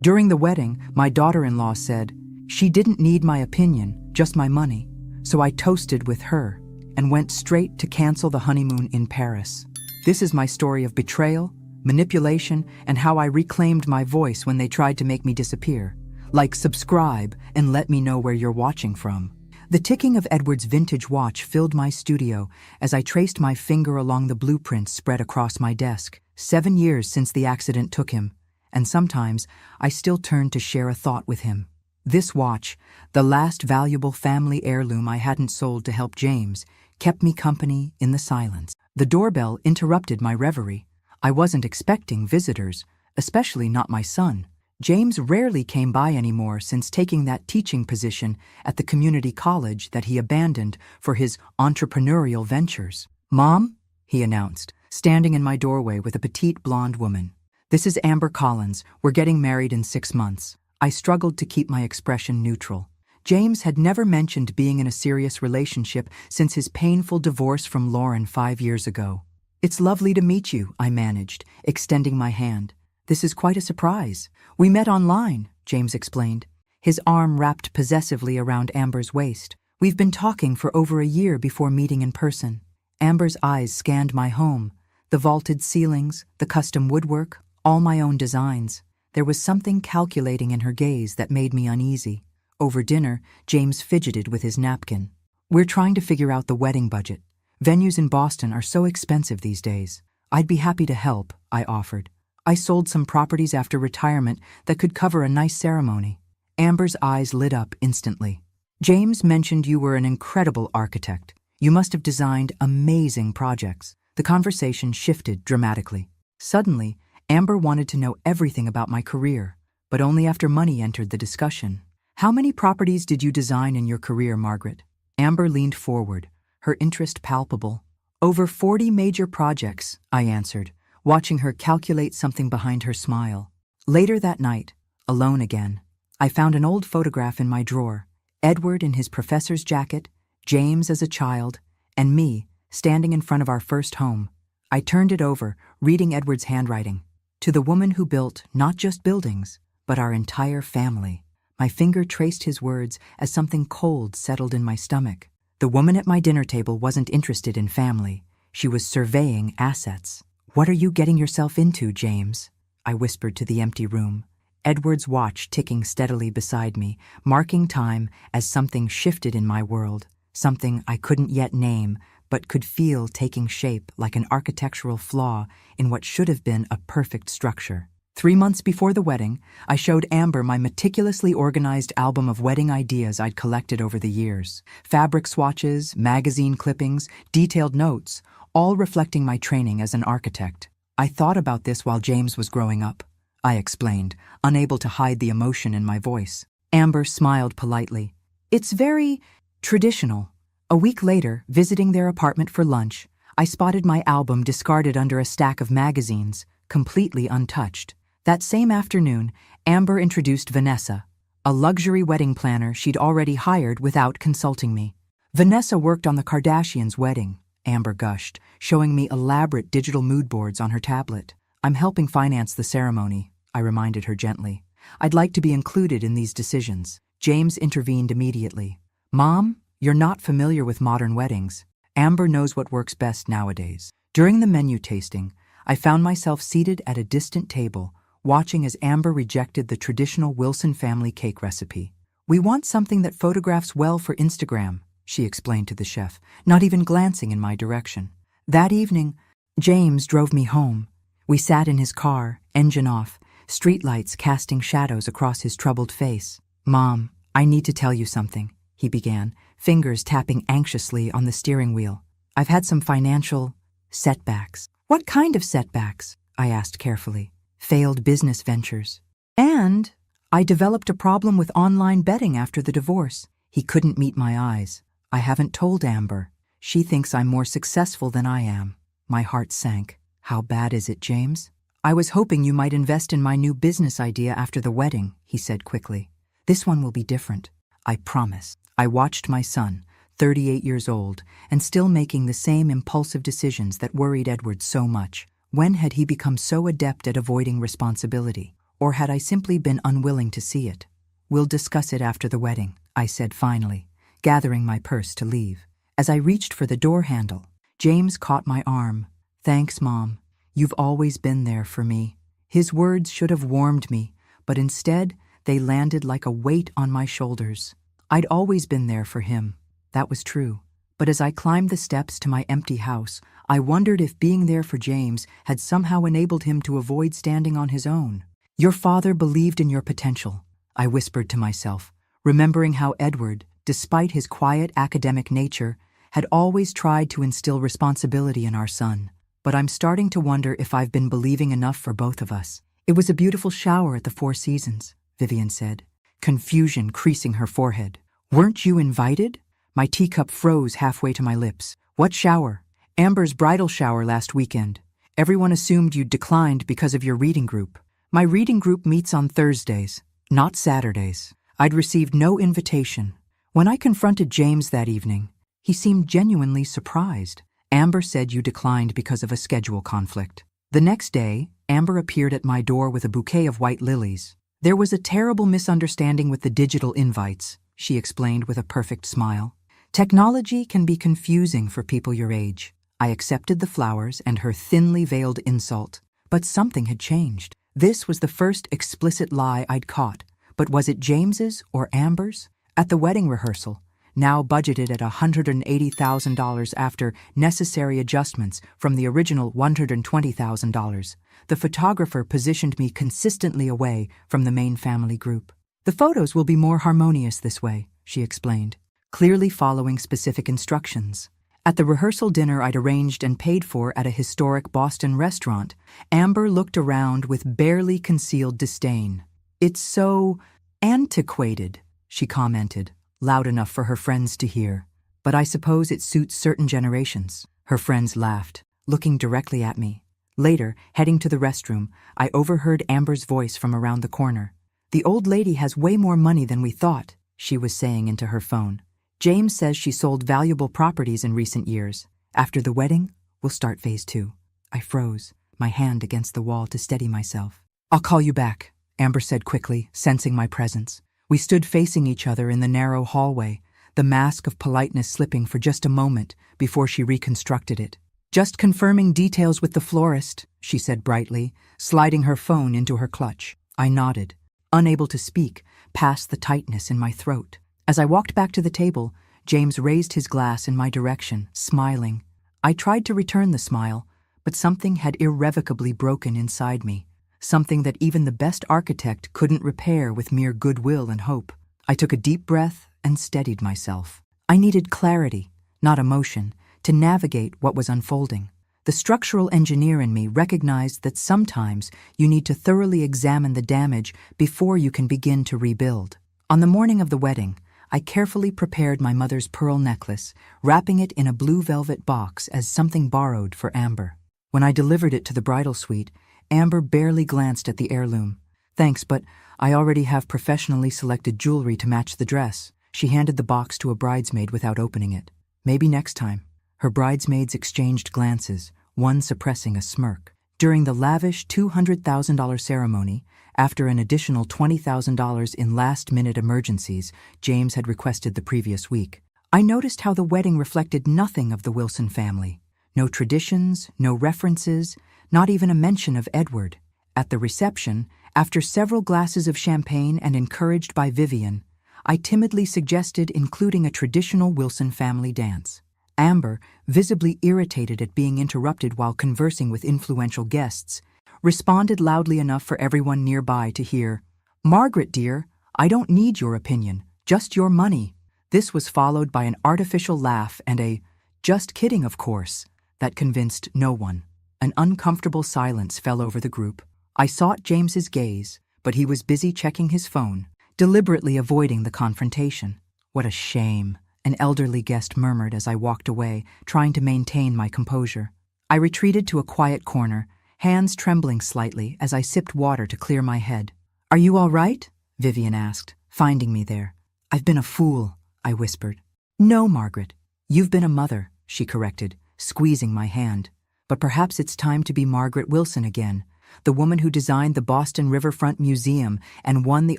During the wedding, my daughter-in-law said, she didn't need my opinion, just my money. So I toasted with her and went straight to cancel the honeymoon in Paris. This is my story of betrayal, manipulation, and how I reclaimed my voice when they tried to make me disappear. Like, subscribe, and let me know where you're watching from. The ticking of Edward's vintage watch filled my studio as I traced my finger along the blueprints spread across my desk. 7 years since the accident took him, and sometimes I still turn to share a thought with him. This watch, the last valuable family heirloom I hadn't sold to help James, kept me company in the silence. The doorbell interrupted my reverie. I wasn't expecting visitors, especially not my son. James rarely came by anymore since taking that teaching position at the community college that he abandoned for his entrepreneurial ventures. "Mom," he announced, standing in my doorway with a petite blonde woman. "This is Amber Collins. We're getting married in 6 months." I struggled to keep my expression neutral. James had never mentioned being in a serious relationship since his painful divorce from Lauren 5 years ago. "It's lovely to meet you," I managed, extending my hand. "This is quite a surprise. We met online," James explained, his arm wrapped possessively around Amber's waist. "We've been talking for over a year before meeting in person." Amber's eyes scanned my home, the vaulted ceilings, the custom woodwork, all my own designs. There was something calculating in her gaze that made me uneasy. Over dinner, James fidgeted with his napkin. "We're trying to figure out the wedding budget. Venues in Boston are so expensive these days." "I'd be happy to help," I offered. "I sold some properties after retirement that could cover a nice ceremony." Amber's eyes lit up instantly. "James mentioned you were an incredible architect. You must have designed amazing projects." The conversation shifted dramatically. Suddenly, Amber wanted to know everything about my career, but only after money entered the discussion. "How many properties did you design in your career, Margaret?" Amber leaned forward, her interest palpable. "Over 40 major projects," I answered, watching her calculate something behind her smile. Later that night, alone again, I found an old photograph in my drawer. Edward in his professor's jacket, James as a child, and me standing in front of our first home. I turned it over, reading Edward's handwriting. "To the woman who built not just buildings, but our entire family." My finger traced his words as something cold settled in my stomach. The woman at my dinner table wasn't interested in family. She was surveying assets. "What are you getting yourself into, James?" I whispered to the empty room. Edward's watch ticking steadily beside me, marking time as something shifted in my world, something I couldn't yet name, but could feel taking shape like an architectural flaw in what should have been a perfect structure. 3 months before the wedding, I showed Amber my meticulously organized album of wedding ideas I'd collected over the years. Fabric swatches, magazine clippings, detailed notes, all reflecting my training as an architect. "I thought about this while James was growing up," I explained, unable to hide the emotion in my voice. Amber smiled politely. "It's very traditional." A week later, visiting their apartment for lunch, I spotted my album discarded under a stack of magazines, completely untouched. That same afternoon, Amber introduced Vanessa, a luxury wedding planner she'd already hired without consulting me. "Vanessa worked on the Kardashians' wedding," Amber gushed, showing me elaborate digital mood boards on her tablet. "I'm helping finance the ceremony," I reminded her gently. "I'd like to be included in these decisions." James intervened immediately. "Mom, you're not familiar with modern weddings. Amber knows what works best nowadays." During the menu tasting, I found myself seated at a distant table, watching as Amber rejected the traditional Wilson family cake recipe. "We want something that photographs well for Instagram," she explained to the chef, not even glancing in my direction. That evening, James drove me home. We sat in his car, engine off, streetlights casting shadows across his troubled face. "Mom, I need to tell you something," he began, fingers tapping anxiously on the steering wheel. "I've had some financial setbacks." "What kind of setbacks?" I asked carefully. "Failed business ventures. And I developed a problem with online betting after the divorce." He couldn't meet my eyes. "I haven't told Amber. She thinks I'm more successful than I am." My heart sank. "How bad is it, James?" "I was hoping you might invest in my new business idea after the wedding," he said quickly. "This one will be different. I promise." I watched my son, 38 years old, and still making the same impulsive decisions that worried Edward so much. When had he become so adept at avoiding responsibility? or had I simply been unwilling to see it? We'll discuss it after the wedding, I said finally, gathering my purse to leave. As I reached for the door handle, James caught my arm. Thanks, Mom. You've always been there for me. His words should have warmed me, but instead they landed like a weight on my shoulders. I'd always been there for him. That was true. But as I climbed the steps to my empty house, I wondered if being there for James had somehow enabled him to avoid standing on his own. Your father believed in your potential, I whispered to myself, remembering how Edward, despite his quiet academic nature, had always tried to instill responsibility in our son. But I'm starting to wonder if I've been believing enough for both of us. It was a beautiful shower at the Four Seasons, Vivian said, confusion creasing her forehead. Weren't you invited? My teacup froze halfway to my lips. What shower? Amber's bridal shower last weekend. Everyone assumed you'd declined because of your reading group. My reading group meets on Thursdays, not Saturdays. I'd received no invitation. When I confronted James that evening, he seemed genuinely surprised. Amber said you declined because of a schedule conflict. The next day, Amber appeared at my door with a bouquet of white lilies. There was a terrible misunderstanding with the digital invites, she explained with a perfect smile. Technology can be confusing for people your age. I accepted the flowers and her thinly veiled insult, but something had changed. This was the first explicit lie I'd caught, but was it James's or Amber's? At the wedding rehearsal, now budgeted at $180,000 after necessary adjustments from the original $120,000, the photographer positioned me consistently away from the main family group. The photos will be more harmonious this way, she explained, clearly following specific instructions. At the rehearsal dinner I'd arranged and paid for at a historic Boston restaurant, Amber looked around with barely concealed disdain. It's so antiquated, she commented, loud enough for her friends to hear. But I suppose it suits certain generations. Her friends laughed, looking directly at me. Later, heading to the restroom, I overheard Amber's voice from around the corner. The old lady has way more money than we thought, she was saying into her phone. James says she sold valuable properties in recent years. After the wedding, we'll start phase 2. I froze, my hand against the wall to steady myself. I'll call you back, Amber said quickly, sensing my presence. We stood facing each other in the narrow hallway, the mask of politeness slipping for just a moment before she reconstructed it. Just confirming details with the florist, she said brightly, sliding her phone into her clutch. I nodded, unable to speak, past the tightness in my throat. As I walked back to the table, James raised his glass in my direction, smiling. I tried to return the smile, but something had irrevocably broken inside me, something that even the best architect couldn't repair with mere goodwill and hope. I took a deep breath and steadied myself. I needed clarity, not emotion, to navigate what was unfolding. The structural engineer in me recognized that sometimes you need to thoroughly examine the damage before you can begin to rebuild. On the morning of the wedding, I carefully prepared my mother's pearl necklace, wrapping it in a blue velvet box as something borrowed for Amber. When I delivered it to the bridal suite, Amber barely glanced at the heirloom. Thanks, but I already have professionally selected jewelry to match the dress. She handed the box to a bridesmaid without opening it. Maybe next time. Her bridesmaids exchanged glances, one suppressing a smirk. During the lavish $200,000 ceremony, after an additional $20,000 in last-minute emergencies James had requested the previous week, I noticed how the wedding reflected nothing of the Wilson family. No traditions, no references, not even a mention of Edward. At the reception, after several glasses of champagne and encouraged by Vivian, I timidly suggested including a traditional Wilson family dance. Amber, visibly irritated at being interrupted while conversing with influential guests, responded loudly enough for everyone nearby to hear, "Margaret, dear, I don't need your opinion, just your money." This was followed by an artificial laugh and a, "Just kidding, of course," that convinced no one. An uncomfortable silence fell over the group. I sought James's gaze, but he was busy checking his phone, deliberately avoiding the confrontation. What a shame, an elderly guest murmured as I walked away, trying to maintain my composure. I retreated to a quiet corner, hands trembling slightly as I sipped water to clear my head. "Are you all right?" Vivian asked, finding me there. "I've been a fool," I whispered. "No, Margaret. You've been a mother," she corrected, squeezing my hand. "But perhaps it's time to be Margaret Wilson again, the woman who designed the Boston Riverfront Museum and won the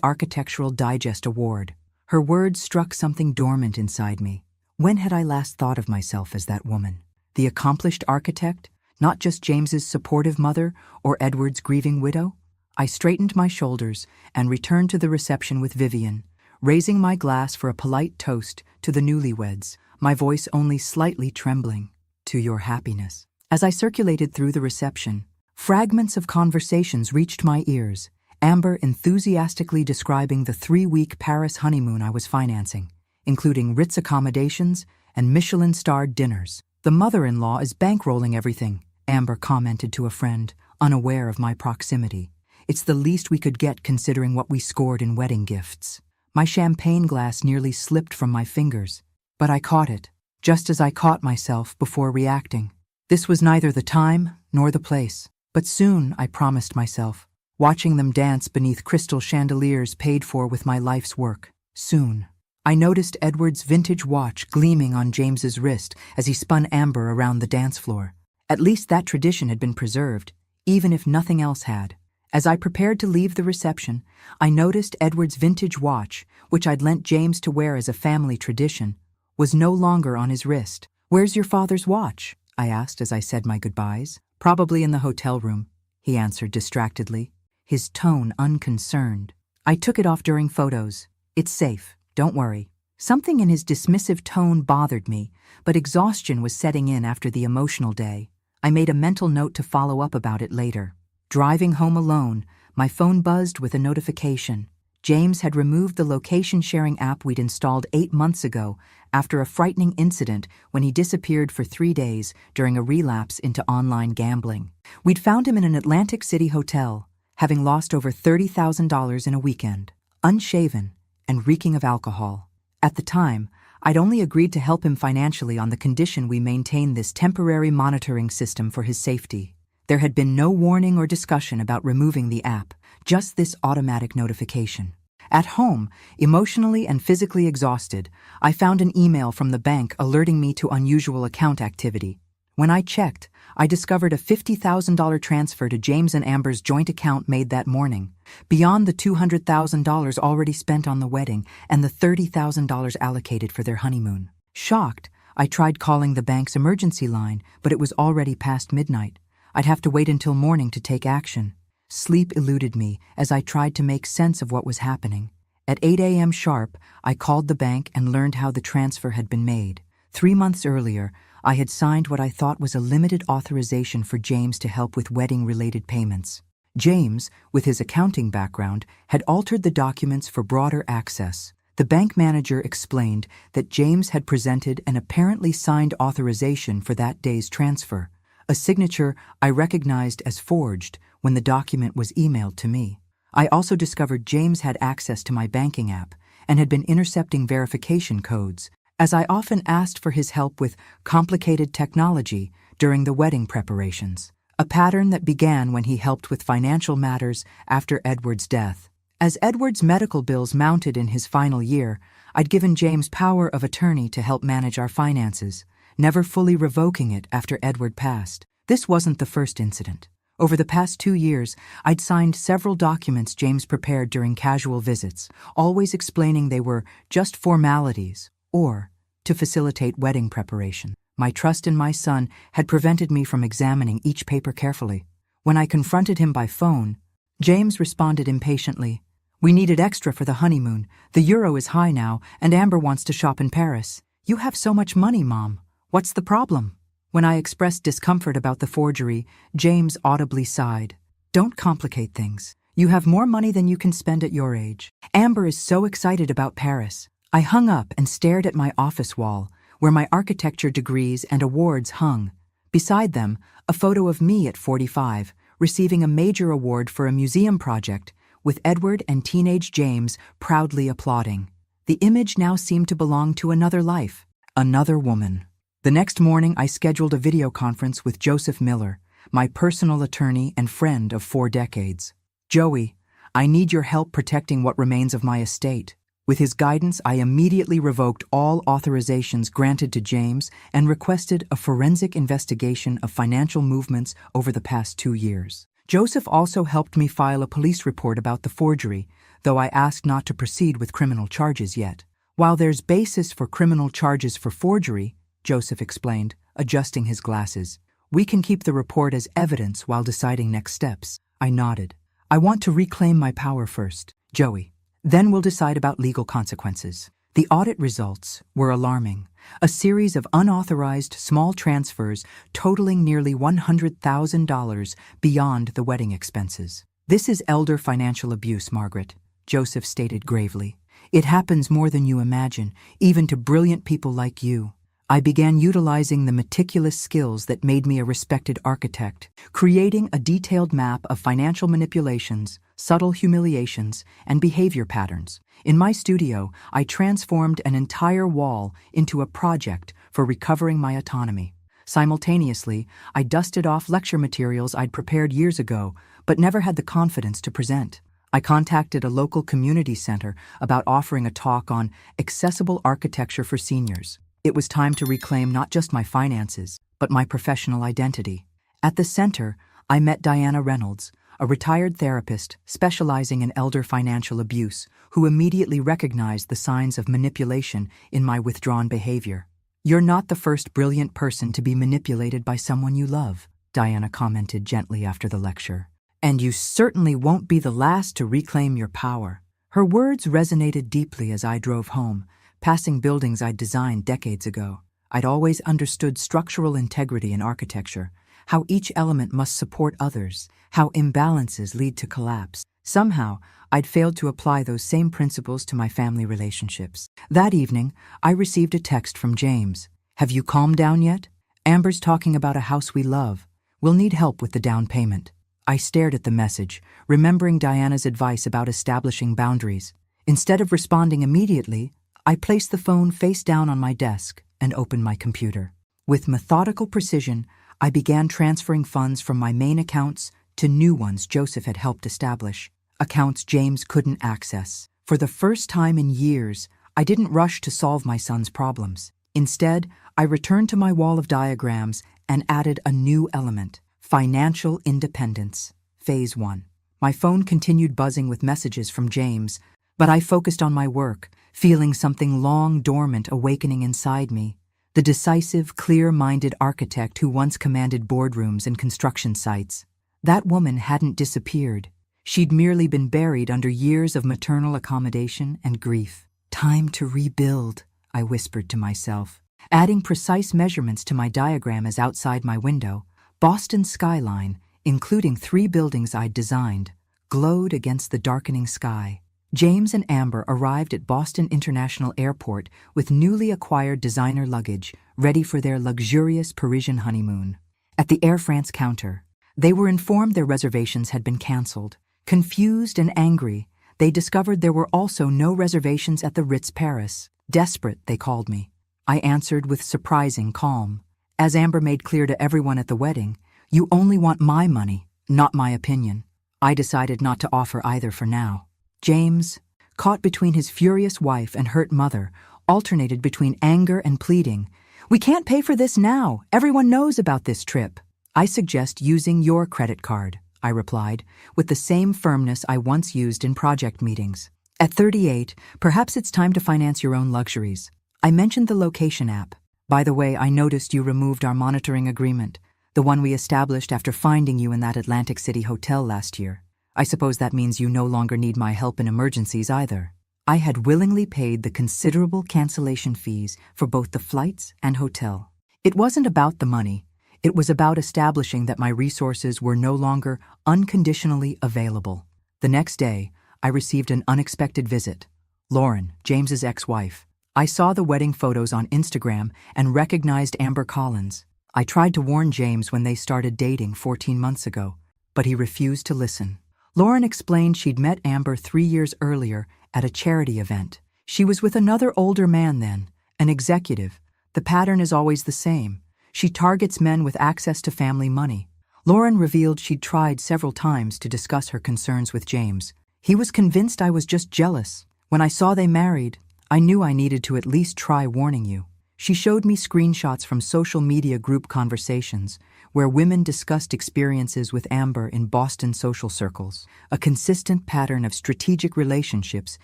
Architectural Digest Award. Her words struck something dormant inside me. When had I last thought of myself as that woman? The accomplished architect, not just James's supportive mother or Edward's grieving widow? I straightened my shoulders and returned to the reception with Vivian, raising my glass for a polite toast to the newlyweds, my voice only slightly trembling. To your happiness. As I circulated through the reception, fragments of conversations reached my ears, Amber enthusiastically describing the 3-week Paris honeymoon I was financing, including Ritz accommodations and Michelin-starred dinners. The mother-in-law is bankrolling everything, Amber commented to a friend, unaware of my proximity. It's the least we could get considering what we scored in wedding gifts. My champagne glass nearly slipped from my fingers, but I caught it, just as I caught myself before reacting. This was neither the time nor the place, but soon, I promised myself, watching them dance beneath crystal chandeliers paid for with my life's work. Soon. I noticed Edward's vintage watch gleaming on James's wrist as he spun Amber around the dance floor. At least that tradition had been preserved, even if nothing else had. As I prepared to leave the reception, I noticed Edward's vintage watch, which I'd lent James to wear as a family tradition, was no longer on his wrist. "Where's your father's watch?" I asked as I said my goodbyes. "Probably in the hotel room," he answered distractedly, his tone unconcerned. "I took it off during photos. It's safe, don't worry." Something in his dismissive tone bothered me, but exhaustion was setting in after the emotional day. I made a mental note to follow up about it later. Driving home alone, my phone buzzed with a notification. James had removed the location-sharing app we'd installed 8 months ago after a frightening incident when he disappeared for 3 days during a relapse into online gambling. We'd found him in an Atlantic City hotel, having lost over $30,000 in a weekend, unshaven and reeking of alcohol. At the time, I'd only agreed to help him financially on the condition we maintain this temporary monitoring system for his safety. There had been no warning or discussion about removing the app, just this automatic notification. At home, emotionally and physically exhausted, I found an email from the bank alerting me to unusual account activity. When I checked, I discovered a $50,000 transfer to James and Amber's joint account made that morning, beyond the $200,000 already spent on the wedding and the $30,000 allocated for their honeymoon. Shocked, I tried calling the bank's emergency line, but it was already past midnight. I'd have to wait until morning to take action. Sleep eluded me as I tried to make sense of what was happening. At 8 a.m. sharp, I called the bank and learned how the transfer had been made. 3 months earlier, I had signed what I thought was a limited authorization for James to help with wedding-related payments. James, with his accounting background, had altered the documents for broader access. The bank manager explained that James had presented an apparently signed authorization for that day's transfer, a signature I recognized as forged when the document was emailed to me. I also discovered James had access to my banking app and had been intercepting verification codes, as I often asked for his help with complicated technology during the wedding preparations, a pattern that began when he helped with financial matters after Edward's death. As Edward's medical bills mounted in his final year, I'd given James power of attorney to help manage our finances, never fully revoking it after Edward passed. This wasn't the first incident. Over the past 2 years, I'd signed several documents James prepared during casual visits, always explaining they were just formalities or to facilitate wedding preparation. My trust in my son had prevented me from examining each paper carefully. When I confronted him by phone, James responded impatiently. "We needed extra for the honeymoon. The euro is high now, and Amber wants to shop in Paris. You have so much money, Mom. What's the problem?" When I expressed discomfort about the forgery, James audibly sighed. "Don't complicate things. You have more money than you can spend at your age. Amber is so excited about Paris." I hung up and stared at my office wall, where my architecture degrees and awards hung. Beside them, a photo of me at 45, receiving a major award for a museum project, with Edward and teenage James proudly applauding. The image now seemed to belong to another life, another woman. The next morning, I scheduled a video conference with Joseph Miller, my personal attorney and friend of 4 decades. "Joey, I need your help protecting what remains of my estate." With his guidance, I immediately revoked all authorizations granted to James and requested a forensic investigation of financial movements over the past 2 years. Joseph also helped me file a police report about the forgery, though I asked not to proceed with criminal charges yet. While there's basis for criminal charges for forgery, Joseph explained, adjusting his glasses, we can keep the report as evidence while deciding next steps. I nodded. I want to reclaim my power first, Joey. Then we'll decide about legal consequences. The audit results were alarming. A series of unauthorized small transfers totaling nearly $100,000 beyond the wedding expenses. This is elder financial abuse, Margaret, Joseph stated gravely. It happens more than you imagine, even to brilliant people like you. I began utilizing the meticulous skills that made me a respected architect, creating a detailed map of financial manipulations, subtle humiliations, and behavior patterns. In my studio, I transformed an entire wall into a project for recovering my autonomy. Simultaneously, I dusted off lecture materials I'd prepared years ago, but never had the confidence to present. I contacted a local community center about offering a talk on accessible architecture for seniors. It was time to reclaim not just my finances, but my professional identity. At the center, I met Diana Reynolds, a retired therapist specializing in elder financial abuse, who immediately recognized the signs of manipulation in my withdrawn behavior. You're not the first brilliant person to be manipulated by someone you love, Diana commented gently after the lecture. And you certainly won't be the last to reclaim your power. Her words resonated deeply as I drove home, passing buildings I'd designed decades ago. I'd always understood structural integrity in architecture, how each element must support others, how imbalances lead to collapse. Somehow, I'd failed to apply those same principles to my family relationships. That evening, I received a text from James. Have you calmed down yet? Amber's talking about a house we love. We'll need help with the down payment. I stared at the message, remembering Diana's advice about establishing boundaries. Instead of responding immediately, I placed the phone face down on my desk and opened my computer. With methodical precision, I began transferring funds from my main accounts to new ones Joseph had helped establish, accounts James couldn't access. For the first time in years, I didn't rush to solve my son's problems. Instead, I returned to my wall of diagrams and added a new element: financial independence. Phase 1. My phone continued buzzing with messages from James, but I focused on my work, feeling something long dormant awakening inside me. The decisive, clear-minded architect who once commanded boardrooms and construction sites. That woman hadn't disappeared. She'd merely been buried under years of maternal accommodation and grief. Time to rebuild, I whispered to myself. Adding precise measurements to my diagram as outside my window, Boston's skyline, including 3 buildings I'd designed, glowed against the darkening sky. James and Amber arrived at Boston International Airport with newly acquired designer luggage, ready for their luxurious Parisian honeymoon. At the Air France counter, they were informed their reservations had been canceled. Confused and angry, they discovered there were also no reservations at the Ritz Paris. Desperate, they called me. I answered with surprising calm. As Amber made clear to everyone at the wedding, you only want my money, not my opinion. I decided not to offer either for now. James, caught between his furious wife and hurt mother, alternated between anger and pleading. We can't pay for this now. Everyone knows about this trip. I suggest using your credit card, I replied, with the same firmness I once used in project meetings. At 38, perhaps it's time to finance your own luxuries. I mentioned the location app. By the way, I noticed you removed our monitoring agreement, the one we established after finding you in that Atlantic City hotel last year. I suppose that means you no longer need my help in emergencies either. I had willingly paid the considerable cancellation fees for both the flights and hotel. It wasn't about the money. It was about establishing that my resources were no longer unconditionally available. The next day, I received an unexpected visit. Lauren, James's ex-wife. I saw the wedding photos on Instagram and recognized Amber Collins. I tried to warn James when they started dating 14 months ago, but he refused to listen. Lauren explained she'd met Amber 3 years earlier at a charity event. She was with another older man then, an executive. The pattern is always the same. She targets men with access to family money. Lauren revealed she'd tried several times to discuss her concerns with James. He was convinced I was just jealous. When I saw they married, I knew I needed to at least try warning you. She showed me screenshots from social media group conversations where women discussed experiences with Amber in Boston social circles, a consistent pattern of strategic relationships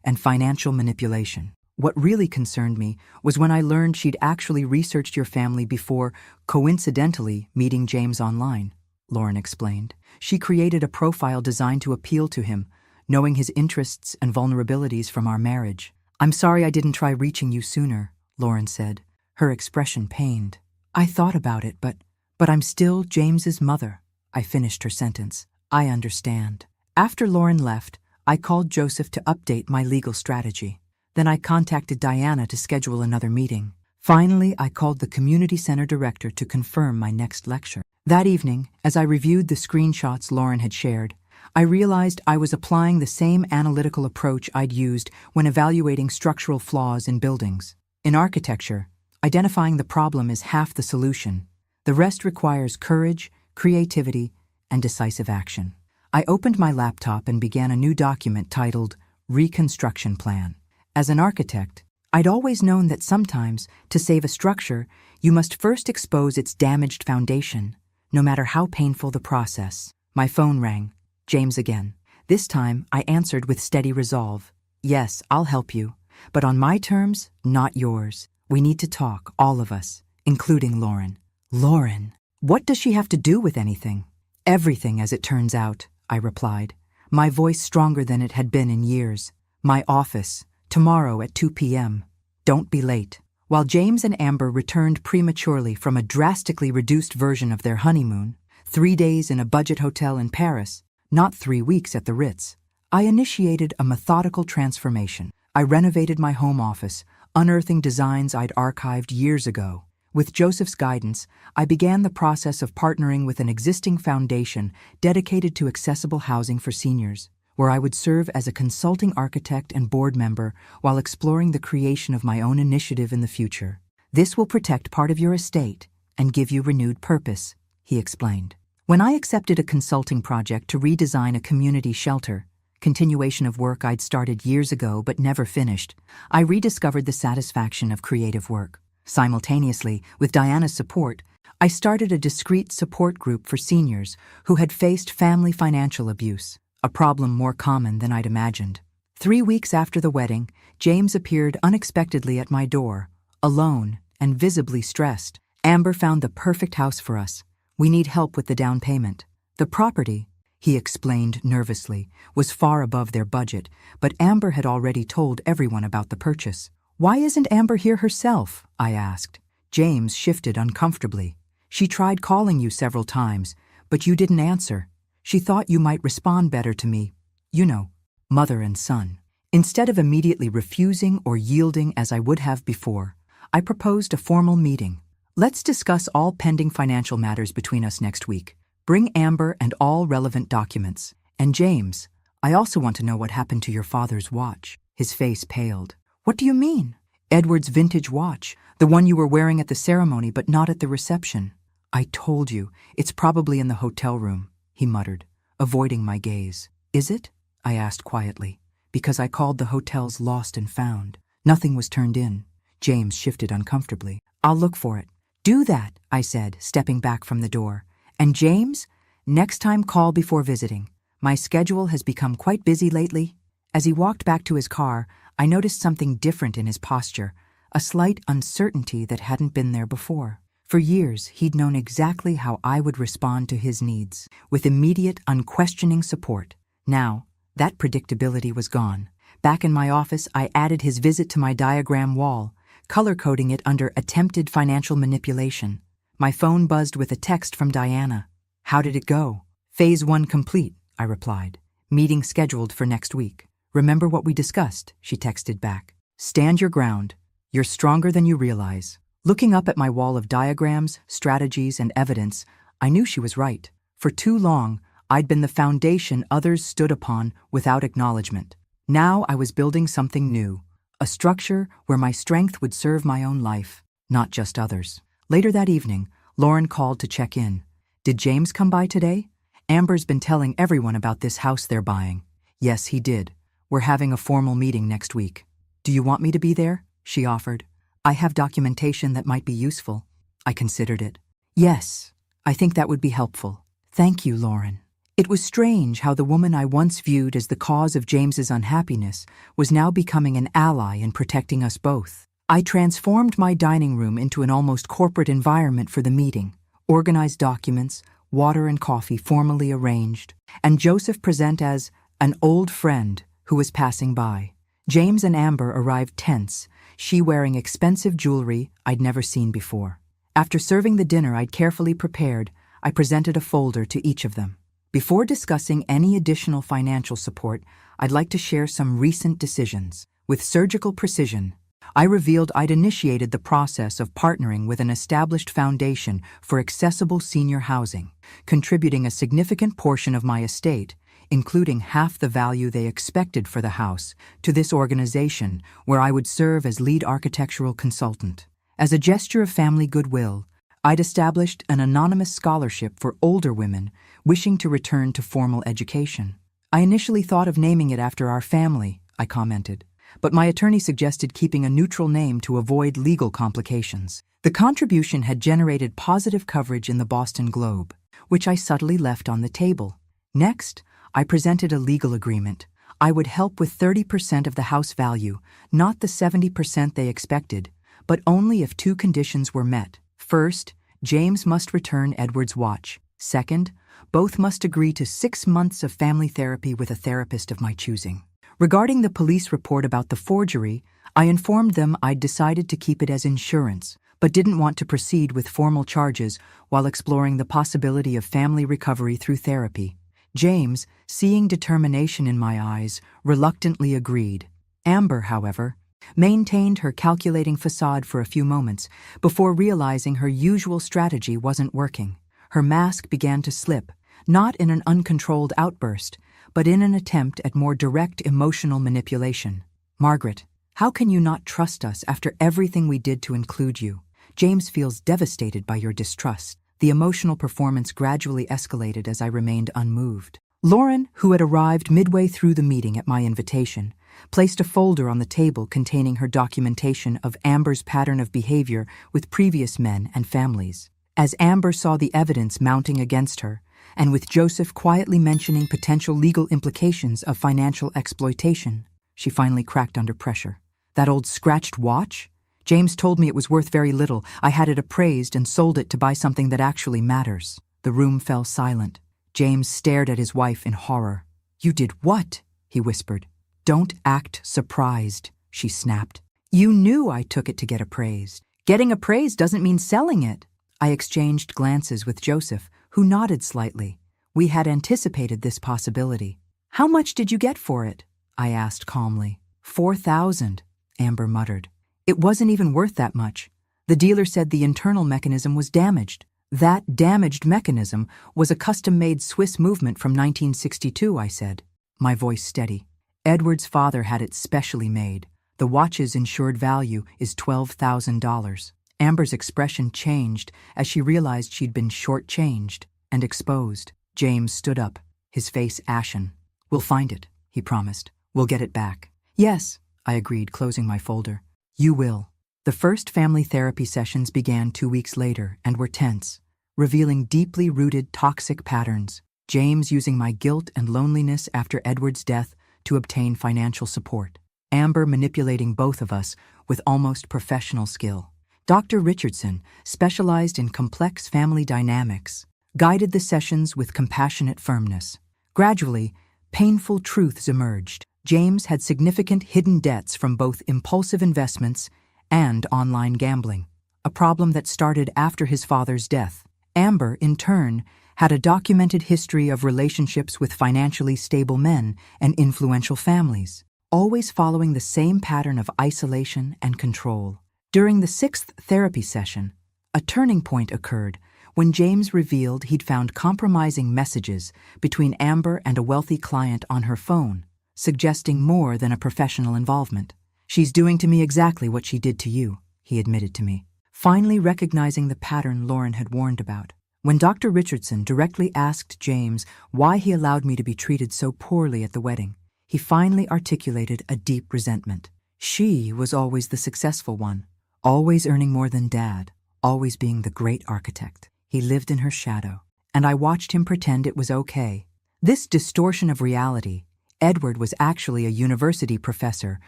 and financial manipulation. What really concerned me was when I learned she'd actually researched your family before coincidentally meeting James online, Lauren explained. She created a profile designed to appeal to him, knowing his interests and vulnerabilities from our marriage. I'm sorry I didn't try reaching you sooner, Lauren said, her expression pained. I thought about it, but I'm still James's mother. I finished her sentence. I understand. After Lauren left, I called Joseph to update my legal strategy. Then I contacted Diana to schedule another meeting. Finally, I called the community center director to confirm my next lecture. That evening, as I reviewed the screenshots Lauren had shared, I realized I was applying the same analytical approach I'd used when evaluating structural flaws in buildings. In architecture, identifying the problem is half the solution. The rest requires courage, creativity, and decisive action. I opened my laptop and began a new document titled Reconstruction Plan. As an architect, I'd always known that sometimes, to save a structure, you must first expose its damaged foundation, no matter how painful the process. My phone rang. James again. This time, I answered with steady resolve. Yes, I'll help you, but on my terms, not yours. We need to talk, all of us, including Lauren. Lauren? What does she have to do with anything? Everything, as it turns out, I replied, my voice stronger than it had been in years. My office, tomorrow at 2 p.m. Don't be late. While James and Amber returned prematurely from a drastically reduced version of their honeymoon, 3 days in a budget hotel in Paris, not 3 weeks at the Ritz, I initiated a methodical transformation. I renovated my home office, unearthing designs I'd archived years ago. With Joseph's guidance, I began the process of partnering with an existing foundation dedicated to accessible housing for seniors, where I would serve as a consulting architect and board member while exploring the creation of my own initiative in the future. This will protect part of your estate and give you renewed purpose, he explained. When I accepted a consulting project to redesign a community shelter, continuation of work I'd started years ago but never finished, I rediscovered the satisfaction of creative work. Simultaneously, with Diana's support, I started a discreet support group for seniors who had faced family financial abuse, a problem more common than I'd imagined. 3 weeks after the wedding, James appeared unexpectedly at my door, alone and visibly stressed. Amber found the perfect house for us. We need help with the down payment. The property, he explained nervously, was far above their budget, but Amber had already told everyone about the purchase. Why isn't Amber here herself? I asked. James shifted uncomfortably. She tried calling you several times, but you didn't answer. She thought you might respond better to me. You know, mother and son. Instead of immediately refusing or yielding as I would have before, I proposed a formal meeting. Let's discuss all pending financial matters between us next week. Bring Amber and all relevant documents. And James, I also want to know what happened to your father's watch. His face paled. What do you mean? Edward's vintage watch, the one you were wearing at the ceremony but not at the reception. I told you, it's probably in the hotel room, he muttered, avoiding my gaze. Is it? I asked quietly, because I called the hotel's lost and found. Nothing was turned in. James shifted uncomfortably. I'll look for it. Do that, I said, stepping back from the door. And James, next time call before visiting. My schedule has become quite busy lately. As he walked back to his car, I noticed something different in his posture, a slight uncertainty that hadn't been there before. For years, he'd known exactly how I would respond to his needs, with immediate, unquestioning support. Now, that predictability was gone. Back in my office, I added his visit to my diagram wall, color-coding it under attempted financial manipulation. My phone buzzed with a text from Diana. How did it go? Phase 1 complete, I replied. Meeting scheduled for next week. Remember what we discussed, she texted back. Stand your ground. You're stronger than you realize. Looking up at my wall of diagrams, strategies, and evidence, I knew she was right. For too long, I'd been the foundation others stood upon without acknowledgement. Now I was building something new, a structure where my strength would serve my own life, not just others. Later that evening, Lauren called to check in. Did James come by today? Amber's been telling everyone about this house they're buying. Yes, he did. We're having a formal meeting next week. Do you want me to be there? She offered. I have documentation that might be useful. I considered it. Yes, I think that would be helpful. Thank you, Lauren. It was strange how the woman I once viewed as the cause of James's unhappiness was now becoming an ally in protecting us both. I transformed my dining room into an almost corporate environment for the meeting, organized documents, water and coffee formally arranged, and Joseph present as an old friend who was passing by. James and Amber arrived tense, she wearing expensive jewelry I'd never seen before. After serving the dinner I'd carefully prepared, I presented a folder to each of them. Before discussing any additional financial support, I'd like to share some recent decisions. With surgical precision, I revealed I'd initiated the process of partnering with an established foundation for accessible senior housing, contributing a significant portion of my estate, including half the value they expected for the house, to this organization where I would serve as lead architectural consultant. As a gesture of family goodwill, I'd established an anonymous scholarship for older women wishing to return to formal education. I initially thought of naming it after our family, I commented, but my attorney suggested keeping a neutral name to avoid legal complications. The contribution had generated positive coverage in the Boston Globe, which I subtly left on the table. Next, I presented a legal agreement. I would help with 30% of the house value, not the 70% they expected, but only if two conditions were met. First, James must return Edward's watch. Second, both must agree to 6 months of family therapy with a therapist of my choosing. Regarding the police report about the forgery, I informed them I'd decided to keep it as insurance, but didn't want to proceed with formal charges while exploring the possibility of family recovery through therapy. James, seeing determination in my eyes, reluctantly agreed. Amber, however, maintained her calculating facade for a few moments before realizing her usual strategy wasn't working. Her mask began to slip, not in an uncontrolled outburst, but in an attempt at more direct emotional manipulation. Margaret, how can you not trust us after everything we did to include you? James feels devastated by your distrust. The emotional performance gradually escalated as I remained unmoved. Lauren, who had arrived midway through the meeting at my invitation, placed a folder on the table containing her documentation of Amber's pattern of behavior with previous men and families. As Amber saw the evidence mounting against her, and with Joseph quietly mentioning potential legal implications of financial exploitation, she finally cracked under pressure. That old scratched watch? James told me it was worth very little. I had it appraised and sold it to buy something that actually matters. The room fell silent. James stared at his wife in horror. You did what? He whispered. Don't act surprised, she snapped. You knew I took it to get appraised. Getting appraised doesn't mean selling it. I exchanged glances with Joseph, who nodded slightly. We had anticipated this possibility. How much did you get for it? I asked calmly. $4,000, Amber muttered. It wasn't even worth that much. The dealer said the internal mechanism was damaged. That damaged mechanism was a custom-made Swiss movement from 1962, I said, my voice steady. Edward's father had it specially made. The watch's insured value is $12,000. Amber's expression changed as she realized she'd been shortchanged and exposed. James stood up, his face ashen. We'll find it, he promised. We'll get it back. Yes, I agreed, closing my folder. You will. The first family therapy sessions began 2 weeks later and were tense, revealing deeply rooted toxic patterns. James using my guilt and loneliness after Edward's death to obtain financial support. Amber manipulating both of us with almost professional skill. Dr. Richardson, specialized in complex family dynamics, guided the sessions with compassionate firmness. Gradually, painful truths emerged. James had significant hidden debts from both impulsive investments and online gambling, a problem that started after his father's death. Amber, in turn, had a documented history of relationships with financially stable men and influential families, always following the same pattern of isolation and control. During the 6th therapy session, a turning point occurred when James revealed he'd found compromising messages between Amber and a wealthy client on her phone, suggesting more than a professional involvement. She's doing to me exactly what she did to you, he admitted to me, finally recognizing the pattern Lauren had warned about. When Dr. Richardson directly asked James why he allowed me to be treated so poorly at the wedding, he finally articulated a deep resentment. She was always the successful one, always earning more than Dad, always being the great architect. He lived in her shadow, and I watched him pretend it was okay. This distortion of reality, Edward was actually a university professor,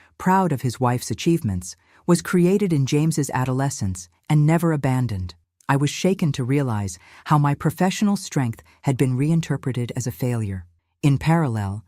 proud of his wife's achievements, was created in James's adolescence and never abandoned. I was shaken to realize how my professional strength had been reinterpreted as a failure. In parallel,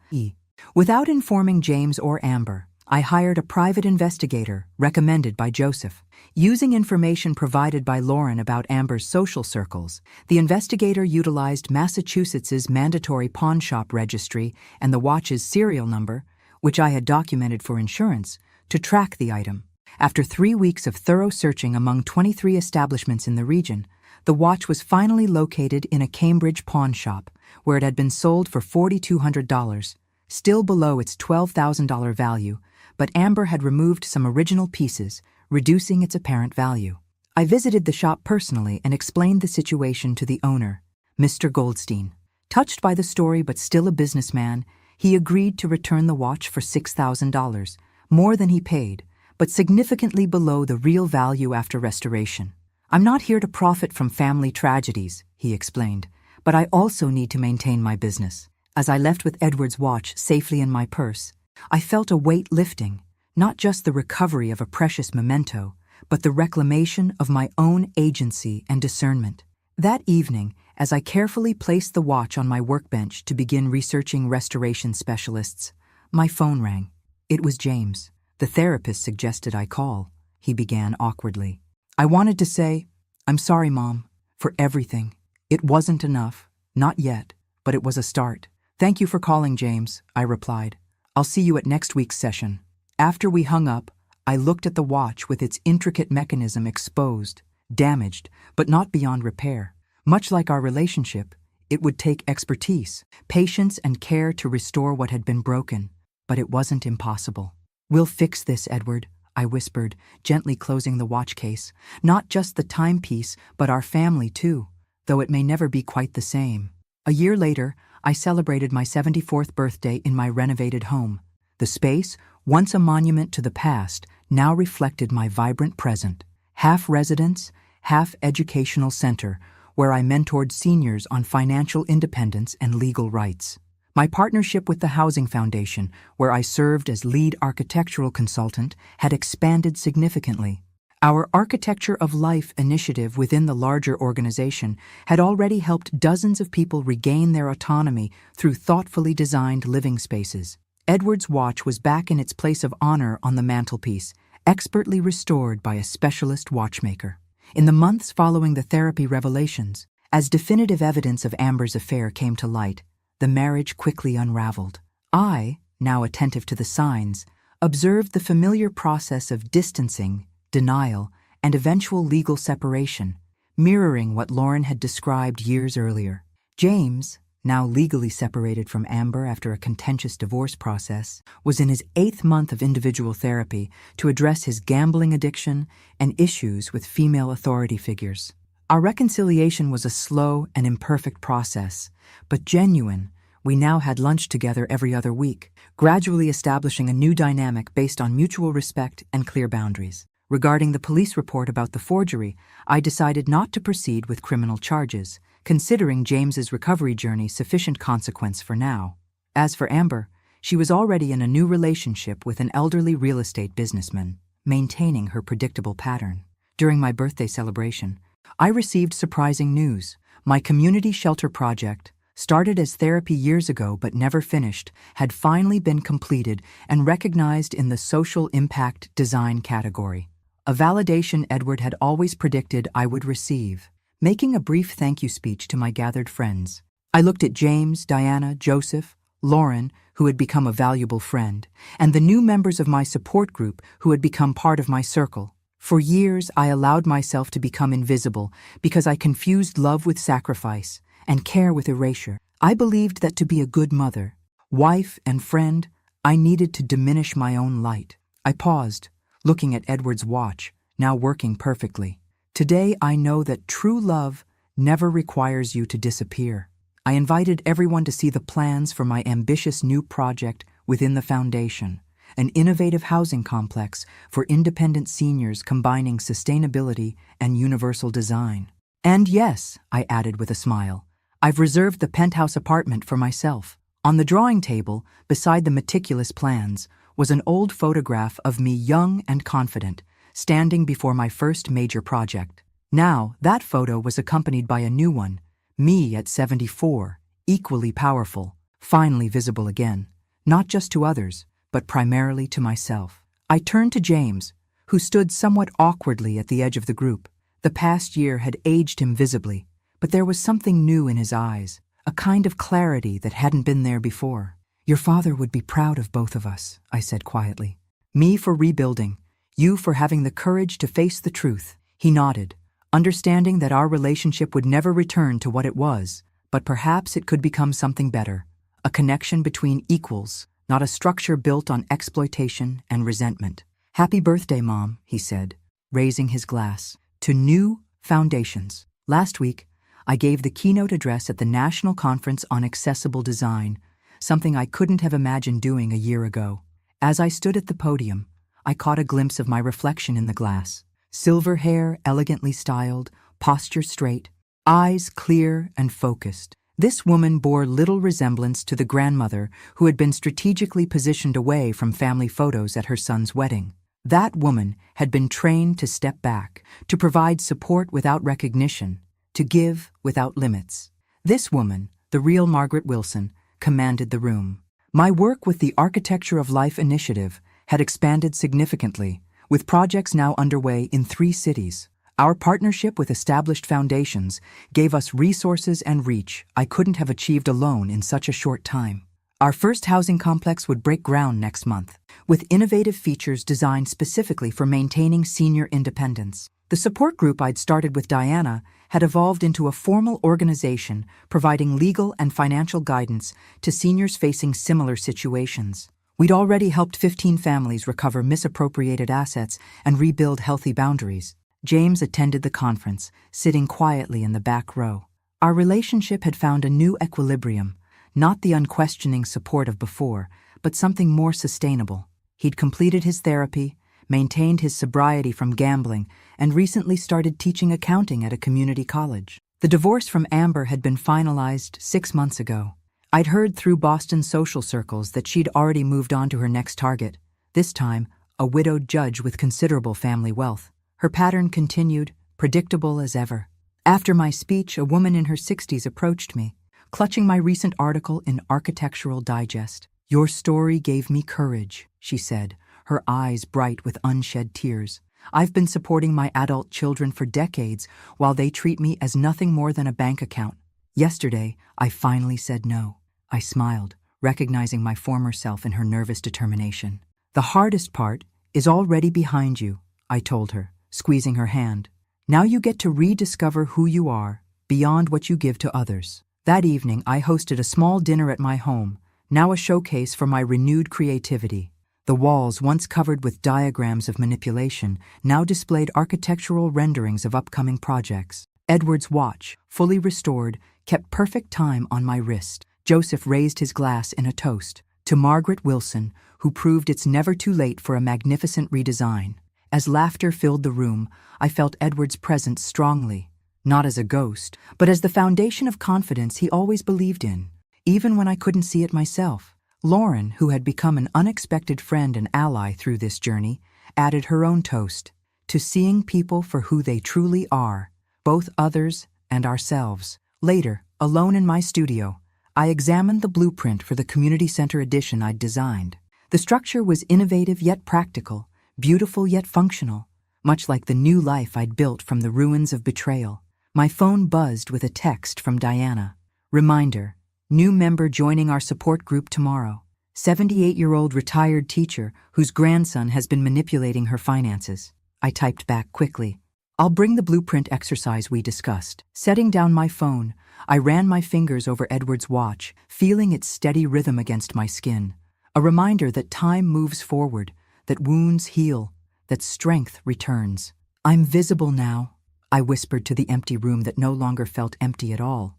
without informing James or Amber, I hired a private investigator recommended by Joseph. Using information provided by Lauren about Amber's social circles, the investigator utilized Massachusetts's mandatory pawnshop registry and the watch's serial number, which I had documented for insurance, to track the item. After 3 weeks of thorough searching among 23 establishments in the region, the watch was finally located in a Cambridge pawnshop, where it had been sold for $4,200, still below its $12,000 value, but Amber had removed some original pieces, reducing its apparent value. I visited the shop personally and explained the situation to the owner, Mr. Goldstein. Touched by the story but still a businessman, he agreed to return the watch for $6,000, more than he paid, but significantly below the real value after restoration. "I'm not here to profit from family tragedies," he explained, "but I also need to maintain my business." As I left with Edward's watch safely in my purse, I felt a weight lifting, not just the recovery of a precious memento, but the reclamation of my own agency and discernment. That evening, as I carefully placed the watch on my workbench to begin researching restoration specialists, my phone rang. It was James. "The therapist suggested I call," he began awkwardly. "I wanted to say, I'm sorry, Mom, for everything. It wasn't enough, not yet, but it was a start." "Thank you for calling, James," I replied. "I'll see you at next week's session." After we hung up, I looked at the watch with its intricate mechanism exposed, damaged, but not beyond repair. Much like our relationship, it would take expertise, patience, and care to restore what had been broken, but it wasn't impossible. "We'll fix this, Edward," I whispered, gently closing the watch case. "Not just the timepiece, but our family too, though it may never be quite the same." A year later, I celebrated my 74th birthday in my renovated home. The space, once a monument to the past, now reflected my vibrant present. Half residence, half educational center, where I mentored seniors on financial independence and legal rights. My partnership with the Housing Foundation, where I served as lead architectural consultant, had expanded significantly. Our Architecture of Life initiative within the larger organization had already helped dozens of people regain their autonomy through thoughtfully designed living spaces. Edward's watch was back in its place of honor on the mantelpiece, expertly restored by a specialist watchmaker. In the months following the therapy revelations, as definitive evidence of Amber's affair came to light, the marriage quickly unraveled. I, now attentive to the signs, observed the familiar process of distancing, denial, and eventual legal separation, mirroring what Lauren had described years earlier. James, now legally separated from Amber after a contentious divorce process, was in his 8th month of individual therapy to address his gambling addiction and issues with female authority figures. Our reconciliation was a slow and imperfect process, but genuine. We now had lunch together every other week, gradually establishing a new dynamic based on mutual respect and clear boundaries. Regarding the police report about the forgery, I decided not to proceed with criminal charges, considering James's recovery journey sufficient consequence for now. As for Amber, she was already in a new relationship with an elderly real estate businessman, maintaining her predictable pattern. During my birthday celebration, I received surprising news. My community shelter project, started as therapy years ago but never finished, had finally been completed and recognized in the social impact design category. A validation Edward had always predicted I would receive. Making a brief thank you speech to my gathered friends, I looked at James, Diana, Joseph, Lauren, who had become a valuable friend, and the new members of my support group who had become part of my circle. For years, I allowed myself to become invisible because I confused love with sacrifice and care with erasure. I believed that to be a good mother, wife, and friend, I needed to diminish my own light. I paused, looking at Edward's watch, now working perfectly. Today, I know that true love never requires you to disappear. I invited everyone to see the plans for my ambitious new project within the foundation, an innovative housing complex for independent seniors combining sustainability and universal design. And yes, I added with a smile, I've reserved the penthouse apartment for myself. On the drawing table, beside the meticulous plans, was an old photograph of me young and confident, standing before my first major project. Now, that photo was accompanied by a new one, me at 74, equally powerful, finally visible again, not just to others, but primarily to myself. I turned to James, who stood somewhat awkwardly at the edge of the group. The past year had aged him visibly, but there was something new in his eyes, a kind of clarity that hadn't been there before. Your father would be proud of both of us, I said quietly. Me for rebuilding, you for having the courage to face the truth. He nodded, understanding that our relationship would never return to what it was, but perhaps it could become something better, a connection between equals, not a structure built on exploitation and resentment. Happy birthday, Mom, he said, raising his glass, to new foundations. Last week, I gave the keynote address at the National Conference on Accessible Design, something I couldn't have imagined doing a year ago. As I stood at the podium, I caught a glimpse of my reflection in the glass. Silver hair elegantly styled, posture straight, eyes clear and focused. This woman bore little resemblance to the grandmother who had been strategically positioned away from family photos at her son's wedding. That woman had been trained to step back, to provide support without recognition, to give without limits. This woman, the real Margaret Wilson, commanded the room. My work with the Architecture of Life initiative had expanded significantly, with projects now underway in 3 cities. Our partnership with established foundations gave us resources and reach I couldn't have achieved alone in such a short time. Our first housing complex would break ground next month, with innovative features designed specifically for maintaining senior independence. The support group I'd started with Diana had evolved into a formal organization providing legal and financial guidance to seniors facing similar situations. We'd already helped 15 families recover misappropriated assets and rebuild healthy boundaries. James attended the conference, sitting quietly in the back row. Our relationship had found a new equilibrium, not the unquestioning support of before, but something more sustainable. He'd completed his therapy, maintained his sobriety from gambling, and recently started teaching accounting at a community college. The divorce from Amber had been finalized 6 months ago. I'd heard through Boston social circles that she'd already moved on to her next target, this time a widowed judge with considerable family wealth. Her pattern continued, predictable as ever. After my speech, a woman in her 60s approached me, clutching my recent article in Architectural Digest. Your story gave me courage, she said, her eyes bright with unshed tears. I've been supporting my adult children for decades while they treat me as nothing more than a bank account. Yesterday, I finally said no. I smiled, recognizing my former self in her nervous determination. The hardest part is already behind you, I told her, squeezing her hand. Now you get to rediscover who you are, beyond what you give to others. That evening, I hosted a small dinner at my home, now a showcase for my renewed creativity. The walls, once covered with diagrams of manipulation, now displayed architectural renderings of upcoming projects. Edward's watch, fully restored, kept perfect time on my wrist. Joseph raised his glass in a toast to Margaret Wilson, who proved it's never too late for a magnificent redesign. As laughter filled the room, I felt Edward's presence strongly, not as a ghost, but as the foundation of confidence he always believed in, even when I couldn't see it myself. Lauren, who had become an unexpected friend and ally through this journey, added her own toast to seeing people for who they truly are, both others and ourselves. Later, alone in my studio, I examined the blueprint for the community center addition I'd designed. The structure was innovative yet practical, beautiful yet functional, much like the new life I'd built from the ruins of betrayal. My phone buzzed with a text from Diana. Reminder, new member joining our support group tomorrow. 78-year-old retired teacher whose grandson has been manipulating her finances. I typed back quickly. I'll bring the blueprint exercise we discussed. Setting down my phone, I ran my fingers over Edward's watch, feeling its steady rhythm against my skin. A reminder that time moves forward, that wounds heal, that strength returns. I'm visible now, I whispered to the empty room that no longer felt empty at all.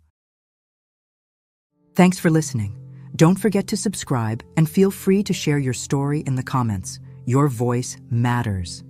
Thanks for listening. Don't forget to subscribe and feel free to share your story in the comments. Your voice matters.